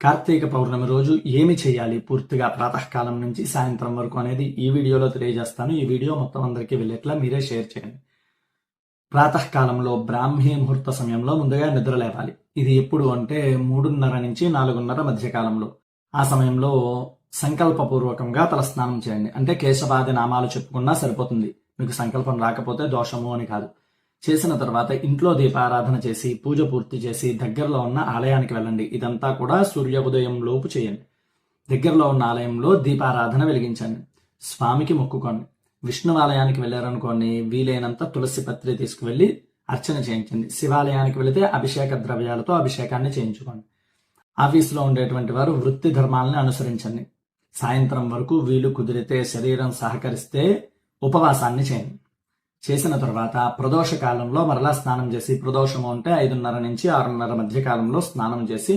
కార్తీక పౌర్ణమి రోజు ఏమి చేయాలి పూర్తిగా ప్రాతకాలం నుంచి సాయంత్రం వరకు అనేది ఈ వీడియోలో తెలియజేస్తాను. ఈ వీడియో మొత్తం అందరికీ వెళ్ళేట్లా మీరే షేర్ చేయండి. ప్రాతకాలంలో బ్రాహ్మీ ముహూర్త సమయంలో ముందుగా నిద్ర లేవాలి. ఇది ఎప్పుడు అంటే 3:30 నుంచి 4:30 మధ్య కాలంలో. ఆ సమయంలో సంకల్పపూర్వకంగా తలస్నానం చేయండి. అంటే కేశవాది నామాలు చెప్పుకున్నా సరిపోతుంది. మీకు సంకల్పం రాకపోతే దోషము అని కాదు. చేసిన తర్వాత ఇంట్లో దీపారాధన చేసి పూజ పూర్తి చేసి దగ్గరలో ఉన్న ఆలయానికి వెళ్ళండి. ఇదంతా కూడా సూర్య ఉదయం లోపు చేయండి. దగ్గరలో ఉన్న ఆలయంలో దీపారాధన వెలిగించండి. స్వామికి మొక్కుకోండి. విష్ణు ఆలయానికి వెళ్ళారనుకోండి, వీలైనంత తులసి పత్రి తీసుకువెళ్ళి అర్చన చేయించండి. శివాలయానికి వెళితే అభిషేక ద్రవ్యాలతో అభిషేకాన్ని చేయించుకోండి. ఆఫీసులో ఉండేటువంటి వారు వృత్తి ధర్మాలని అనుసరించండి. సాయంత్రం వరకు వీలు కుదిరితే, శరీరం సహకరిస్తే ఉపవాసాన్ని చేయండి. చేసిన తర్వాత ప్రదోష కాలంలో మరలా స్నానం చేసి, ప్రదోషము అంటే 5:30 నుంచి 6:30 మధ్య కాలంలో స్నానం చేసి